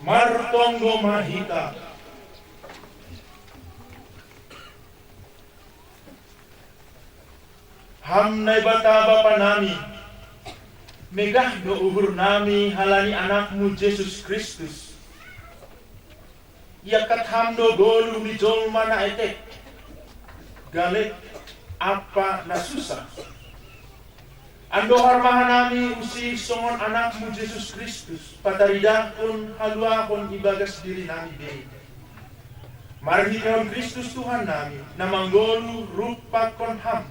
Martonggo Mahita. Hamnay bata bapa nami, megah do uhur nami halani anakmu Yesus Kristus. Yakat hamdo golu ni jolma na etek, galet apa na susah. Ando harmahan nami usi songon anakmu Yesus Kristus, pataridakon haluakon ibagas diri nami be. Marhikon Kristus Tuhan nami, namanggolu rupakon ham,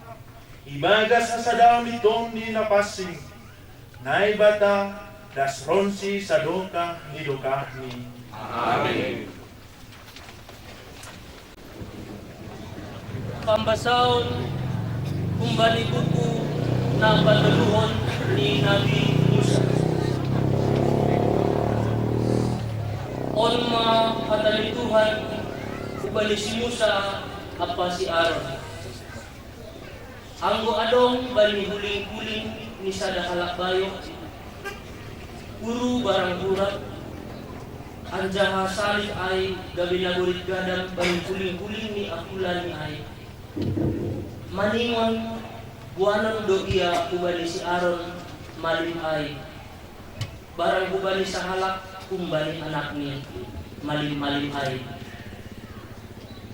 ibagas hasadaw ni tondi na pasing, naibata dasronsi sadoka ni dokahni. Amin. Pambasaon kumbali buku ng padaluhon ni Nabi Musa. On mga katalituhan, ubali si Musa apa si Aaron. Anggo adong bali huling-huling ni sada halakbayo, guru barang burat, anjaha salih ay gabi nagurit gadang bali huling-huling ni akulan ni ay. Maningon buanon do iya kubali si Aaron malim ay barang kubali sa halak kumbali anak ni malim ay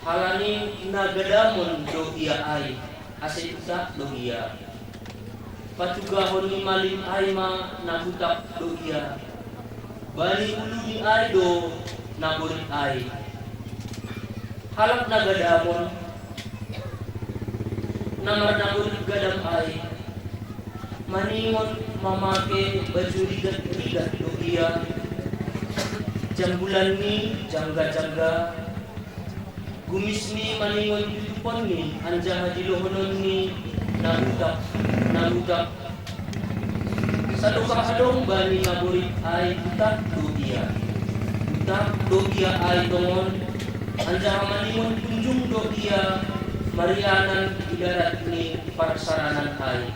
halani nagadamon do iya ay asita do iya patugahon ni malim ay ma nabutak do iya bali ulu ni ay do nagurit ay halak nagadamon namar nagulit gadam ay maningon mamake baju rigat do iya jambulan ni jangga gumis ni maningon yutupon ni anjaha dilohonon ni narudak sa adong bani nagulit ay utak do iya ay tongon anjaha maningon kunjung do iya marianan idarat ni parsaranan ay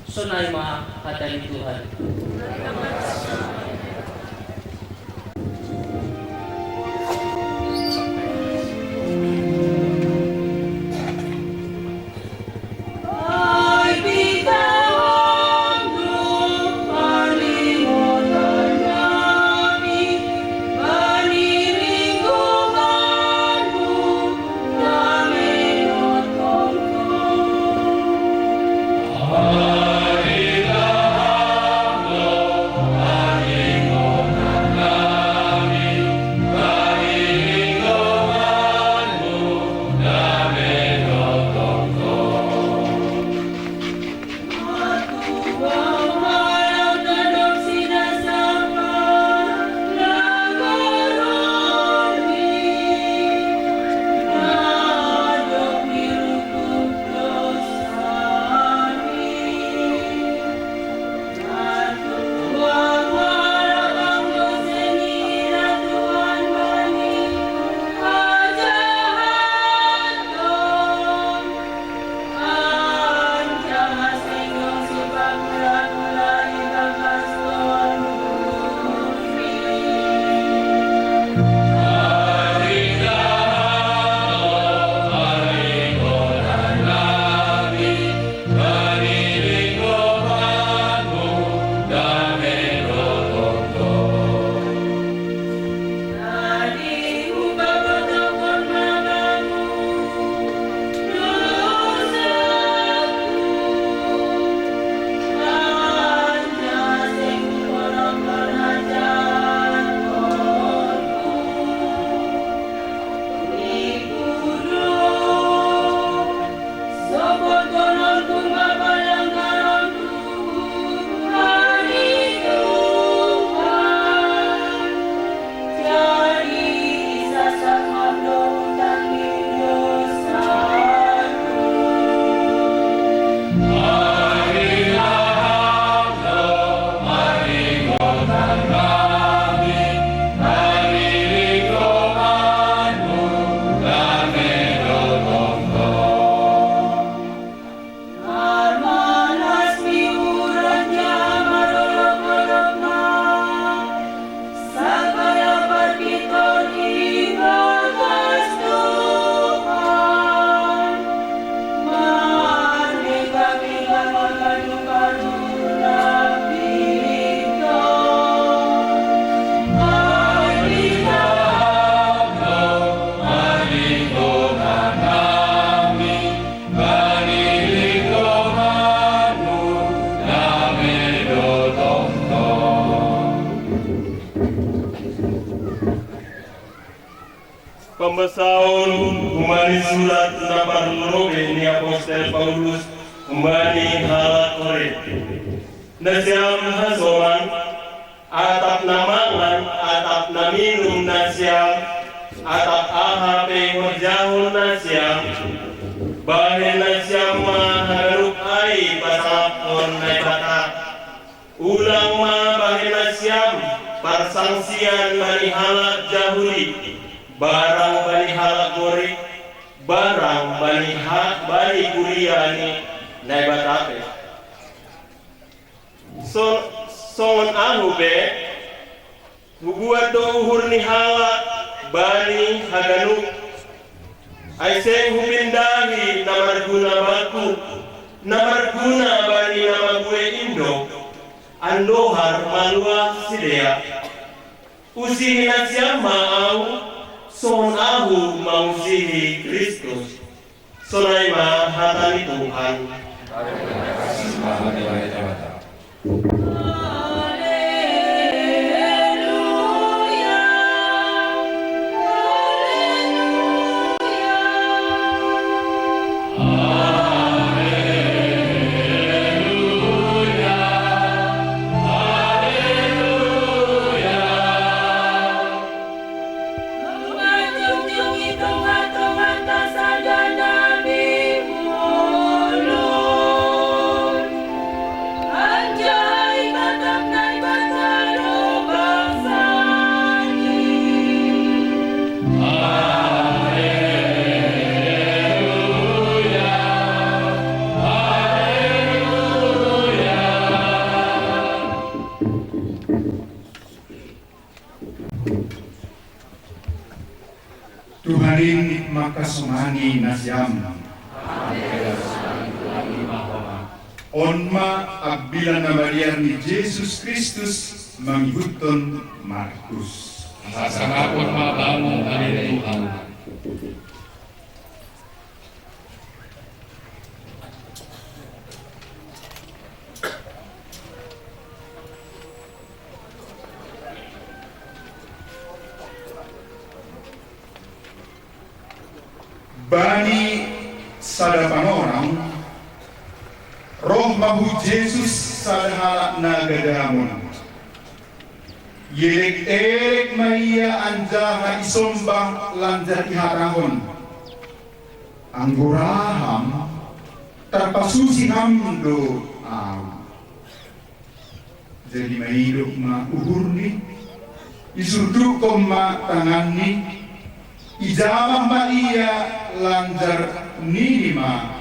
sunay mga katalituhan. Amen. pambasaon kumani surat na parlobe ni Apostol Paulus kumani halak Korinth. Na siyam hasoman, atap na mangan, atap na minum na siyam, atap ahape horjahon na siyam, bahin na siyam maharuk ay pasakon na batak. Ulang bahin na siyam, parsangsian manihalak jahuli, barang manihalak gori, barang bani kuriani na batape. Songon ahu be bubuat do uhur ni hala bani haganu ay seng hupindahi namarguna baku namarguna bani namagwe indo andohar malwa sidea usihi na siyama au songon ahu mausihi Kristus sonay mahatani Tuhan. Tuhanin makasumani nasyam. Onma abbilan na Maria ni Jesus Kristus manghuton Markus. Sasangapon mabangon kami Tuhan. Bani sada pangorang roh mahu Jesus sadhala nagadamon yelek Maria anjaha isombah lanjar iharahon angguraham terpasusi hamdo jadi mahidup ma uhurni isudu koma tangani ijamah Maria lanjar nima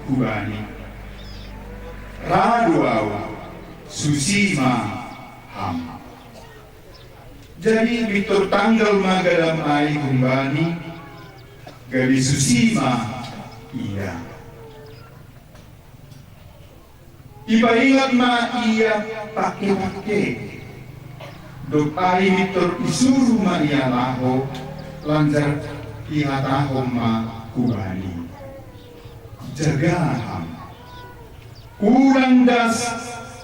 hubani raduaw susima ham. Jadi bitur tanggal magadam ay humbani gali susima iya. Ipaingat ma iya pake-pake dok ay bitur isuru ma iya laho lanjar ihatahom ma hubani jagaham urang das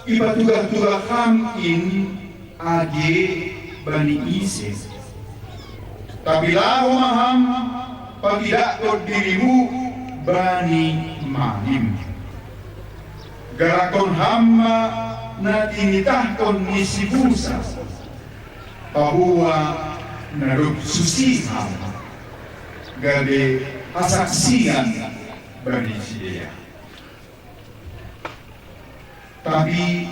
ipatugah-tugah ham in age bani ise tapi lahu maham pagidak to dirimu bani mahim garakon hamma na tinitahkon ni sibusa bahwa naruk susiham gabe asaksian bani sidea tapi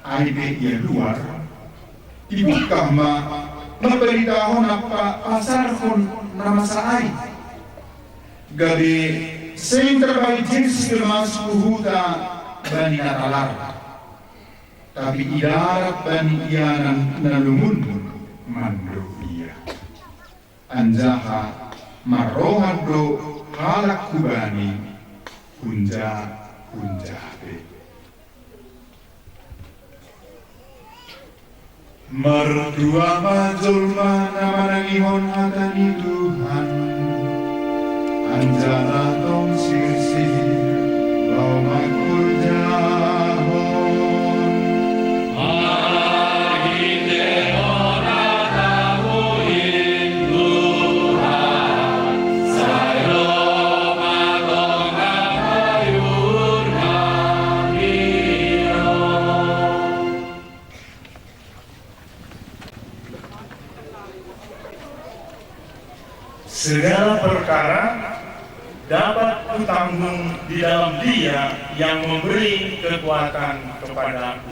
aibe ia luar ibukah memberitahu apa pasarkon nama saai gabe sing terbaik jenis kemas kuhuta bani natalar tapi idarat bani ianan nalumun mando iya anjaha marohado halak kubani kunja be Merdua majulma nama nangihon hatani Tuhan anjana tong sirsi lau makul jahon Agite ora tahuin Tuhan dapat kutanggung di dalam Dia yang memberi kekuatan kepadaku.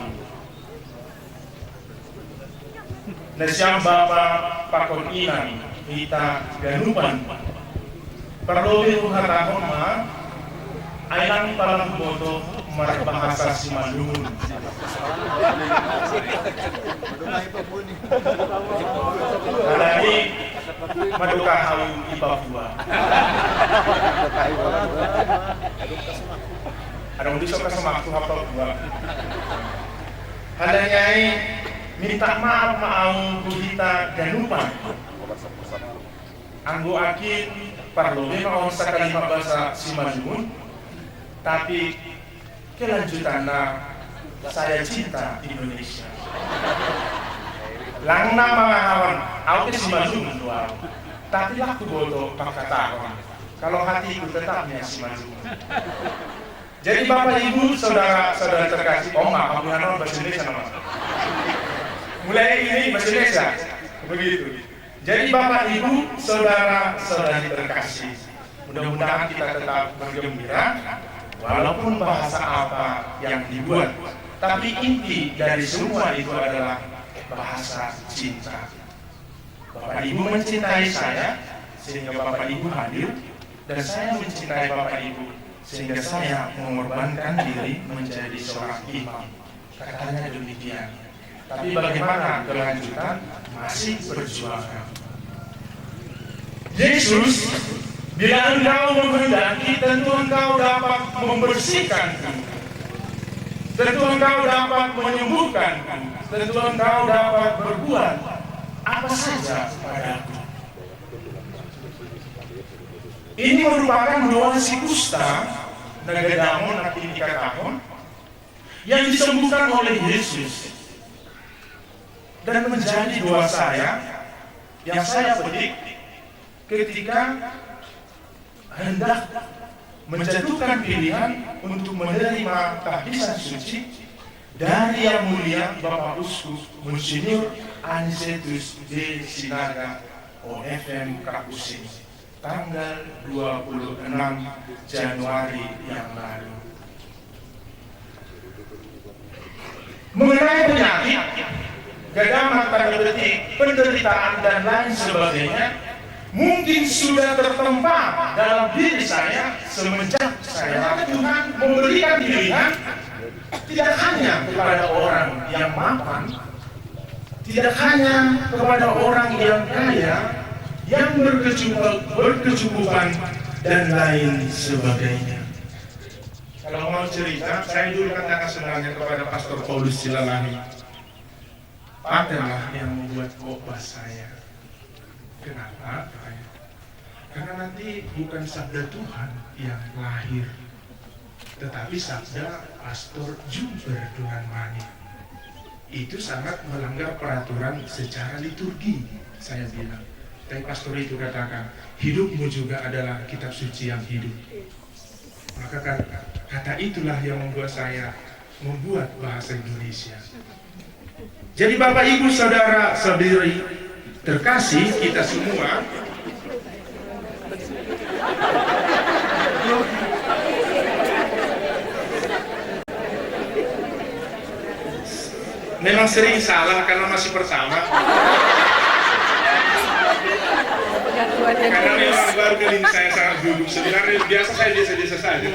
Nasyang Bapa pakon inang kita ganupan perlu hatakom ma ayang palang boto marabahasa si Malun. Alani maduka hau ibabua. Ada undi sok kasama aku hafal gua. Halanyai minta maaf maau kita ganupan. Anggo akin parlo memang sakali mabasa si Malun. Tapi kelanjutannya saya cinta Indonesia. Langna mga kawan, aku si Malun doang. Tapi waktu bodoh pakatakan. Kalau hatiku tetapnya si Malun. Jadi Bapak Ibu, saudara-saudara terkasih, maaf, aku hanon bahasa Indonesia nama. Mulai ini bahasa Indonesia, begitu. Jadi Bapak Ibu, saudara-saudari terkasih, mudah-mudahan kita tetap bergembira. Walaupun bahasa apa yang dibuat, tapi inti dari semua itu adalah bahasa cinta. Bapak Ibu mencintai saya, sehingga Bapak Ibu hadir, dan saya mencintai Bapak Ibu, sehingga saya mengorbankan diri menjadi seorang imam. Katanya demikian. Tapi bagaimana kelanjutan? Masih berjuang. Yesus, bila engkau menghendaki, tentu engkau dapat membersihkanku. Tentu engkau dapat menyembuhkanku. Tentu engkau dapat berbuat apa saja padaku. Ini merupakan doa si kusta nagadamon akin ikatahon yang disembuhkan oleh Yesus dan menjadi doa saya yang saya petik ketika hendak menjatuhkan pilihan untuk menerima tahbisan suci dari Yang Mulia Bapak Uskup Monsinyur Anicetus D. Sinaga OFM Kapusin tanggal 26 Januari yang lalu. Mengenai penyakit, gadaman tanda petik, penderitaan dan lain sebagainya mungkin sudah tertempa dalam diri saya semenjak saya Tuhan memberikan pilihan tidak hanya kepada orang yang mapan, tidak hanya kepada orang yang kaya, yang berkecukupan dan lain sebagainya. Kalau mau cerita, saya dulu katakan sebenarnya kepada Pastor Paulus Silalahi, adalah yang membuat khotbah saya. Kenapa? Karena nanti bukan sabda Tuhan yang lahir, tetapi sabda Pastor Jumper Tuhan Mani. Itu sangat melanggar peraturan secara liturgi, saya bilang. Tapi pastor itu katakan, hidupmu juga adalah kitab suci yang hidup. Maka kata itulah yang membuat saya membuat bahasa Indonesia. Jadi Bapak Ibu Saudara saudari terkasih kita semua, memang sering salah karena masih pertama. Karena memang baru kali ini saya sangat duduk. Sebenarnya biasa saya biasa saja.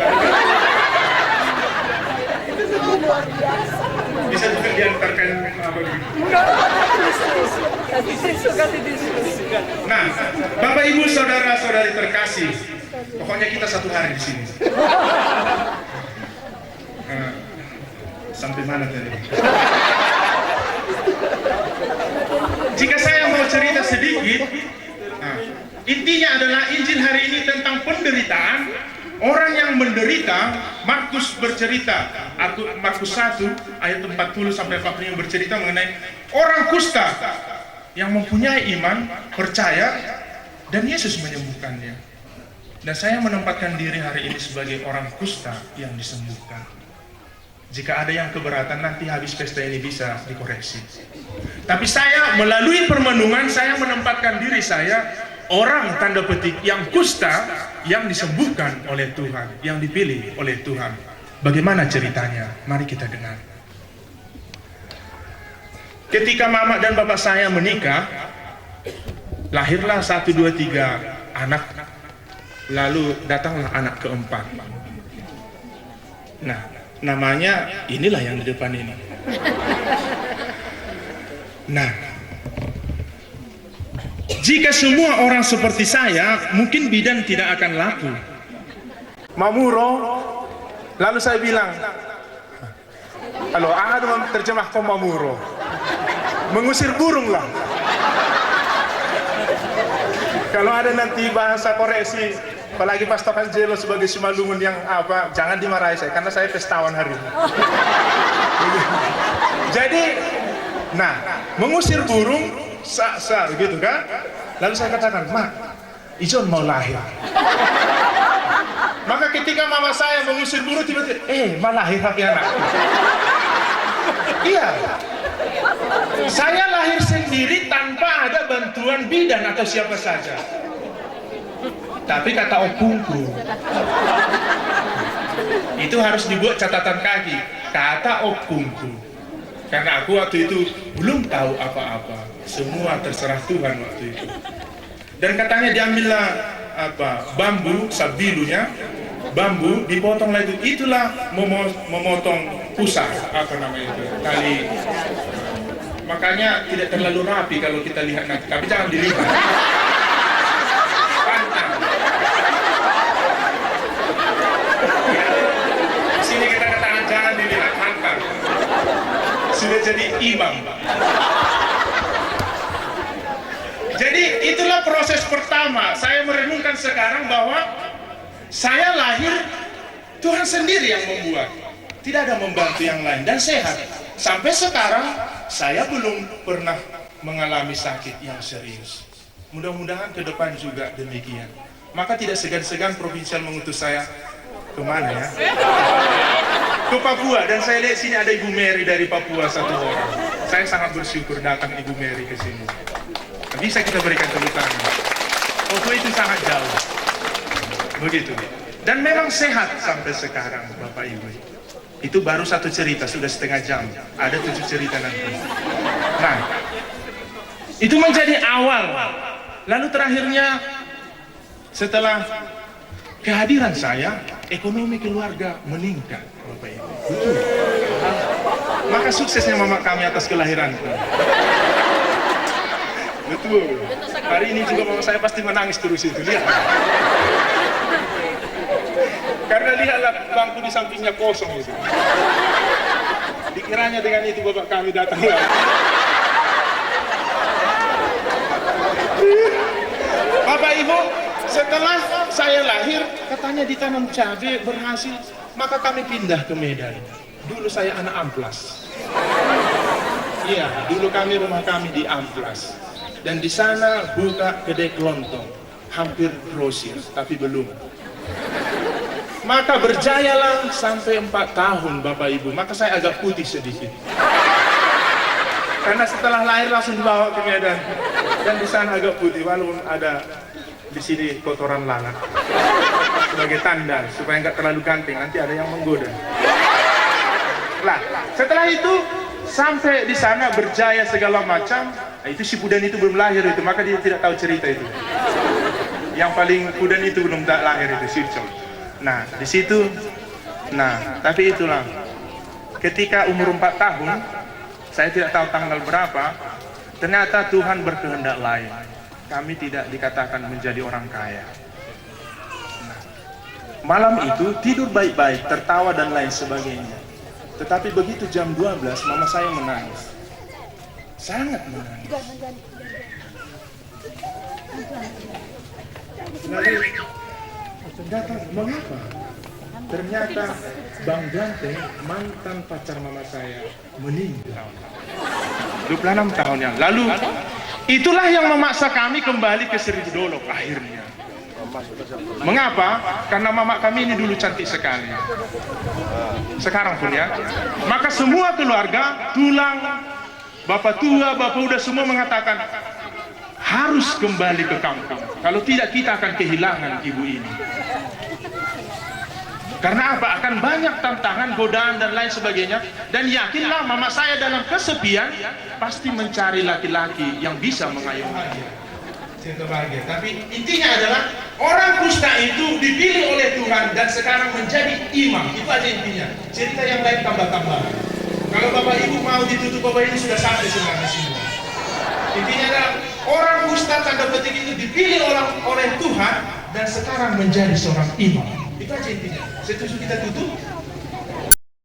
Bisa juga diantarkan apa gitu. Nah, Bapak Ibu Saudara-saudari terkasih, pokoknya kita satu hari di sini. Sampai mana tadi? Jika saya mau cerita sedikit, intinya adalah Injil hari ini tentang penderitaan. Orang yang menderita, Markus bercerita, Markus 1 ayat 40 sampai 45 bercerita mengenai orang kusta yang mempunyai iman, percaya, dan Yesus menyembuhkannya. Dan saya menempatkan diri hari ini sebagai orang kusta yang disembuhkan. Jika ada yang keberatan, nanti habis pesta ini bisa dikoreksi. Tapi saya melalui permenungan, saya menempatkan diri saya orang tanda petik yang kusta yang disembuhkan oleh Tuhan, yang dipilih oleh Tuhan. Bagaimana ceritanya? Mari kita dengar. Ketika mama dan bapak saya menikah, lahirlah 1, 2, 3 anak. Lalu datanglah anak keempat. Nah, namanya inilah yang di depan ini. Nah, jika semua orang seperti saya, mungkin bidan tidak akan laku. Mamuro, lalu saya bilang, halo, ada terjemahkan mamuro. Mengusir burung lah. Kalau ada nanti bahasa koreksi, apalagi Pastor Angelo sebagai Simalungun yang apa, jangan dimarahi saya, karena saya pestawan hari ini. Jadi, nah, mengusir burung, gitu kan? Lalu saya katakan, Ma, Ijon mau lahir. Maka ketika mama saya mengusir burung, tiba-tiba, mau lahir hati anak. Iya. Saya lahir sendiri tanpa ada bantuan bidan atau siapa saja. Tapi kata opungku, itu harus dibuat catatan kaki. Kata opungku, karena aku waktu itu belum tahu apa-apa. Semua terserah Tuhan waktu itu. Dan katanya diambillah bambu, sabilunya, bambu dipotong lagi. Itulah memotong pusar, apa namanya itu, tali. Makanya tidak terlalu rapi kalau kita lihat nanti, tapi jangan dilihat. Pantang. Di sini kita katakan jangan dilihat, pantang. Sudah jadi imam. Jadi itulah proses pertama. Saya merenungkan sekarang bahwa saya lahir, Tuhan sendiri yang membuat. Tidak ada membantu yang lain, dan sehat. Sampai sekarang saya belum pernah mengalami sakit yang serius. Mudah-mudahan ke depan juga demikian. Maka tidak segan-segan provinsial mengutus saya kemana ya? Ke Papua, dan saya lihat sini ada Ibu Mary dari Papua 1 orang. Saya sangat bersyukur datang Ibu Mary ke sini. Bisa kita berikan tepuk tangan. Papua itu sangat jauh. Begitu. Dan memang sehat sampai sekarang, Bapak Ibu. Itu baru 1 cerita, sudah setengah jam. Ada 7 cerita nanti. Nah, itu menjadi awal. Lalu terakhirnya, setelah kehadiran saya, ekonomi keluarga meningkat, Bapak Ibu. Betul. Maka suksesnya mama kami atas kelahiranku. Betul. Hari ini juga mama saya pasti menangis terus itu. Lihat. Karena lihatlah bangku di sampingnya kosong itu. Dikiranya dengan itu bapak kami datang lagi. Bapak Ibu, setelah saya lahir, katanya ditanam cabai berhasil, maka kami pindah ke Medan. Dulu saya anak Amplas. Iya, dulu rumah kami di Amplas. Dan di sana buka kedai kelontong, hampir grosir, tapi belum. Maka berjayalah sampai 4 tahun Bapak Ibu. Maka saya agak putih sedikit. Karena setelah lahir langsung dibawa ke Medan. Dan di sana agak putih, walaupun ada di sini kotoran lalat. Sebagai tanda supaya nggak terlalu ganteng, nanti ada yang menggoda. Lah, setelah itu sampai di sana berjaya segala macam. Nah, itu si Pudan itu belum lahir itu, maka dia tidak tahu cerita itu. Yang paling Pudan itu belum lahir itu, Sircol. Nah, di situ, tapi itulah, ketika umur 4 tahun, saya tidak tahu tanggal berapa, ternyata Tuhan berkehendak lain. Kami tidak dikatakan menjadi orang kaya. Nah, malam itu tidur baik-baik, tertawa dan lain sebagainya. Tetapi begitu jam 12, mama saya menangis. Sangat menangis. Lalu, datang, mengapa? Ternyata Bang Ganteng, mantan pacar mama saya, meninggal 26 tahun yang lalu. Itulah yang memaksa kami kembali ke Seribu Dolok akhirnya. Mengapa? Karena mama kami ini dulu cantik sekali. Sekarang pun ya. Maka semua keluarga, tulang, bapak tua, bapak muda semua mengatakan, harus kembali ke kampung. Kalau tidak, kita akan kehilangan ibu ini. Karena apa? Akan banyak tantangan, godaan dan lain sebagainya. Dan yakinlah mama saya dalam kesepian pasti mencari laki-laki yang bisa mengayomi dia. Cerita bahagia. Tapi intinya adalah orang kusta itu dipilih oleh Tuhan dan sekarang menjadi imam. Itu aja intinya. Cerita yang lain tambah-tambah. Kalau Bapak Ibu mau ditutup, Bapak Ibu sudah sampai sebenarnya semua. Intinya adalah orang kusta tanda petik itu dipilih oleh Tuhan dan sekarang menjadi seorang imam. Itu aja intinya. Setuju kita tutup?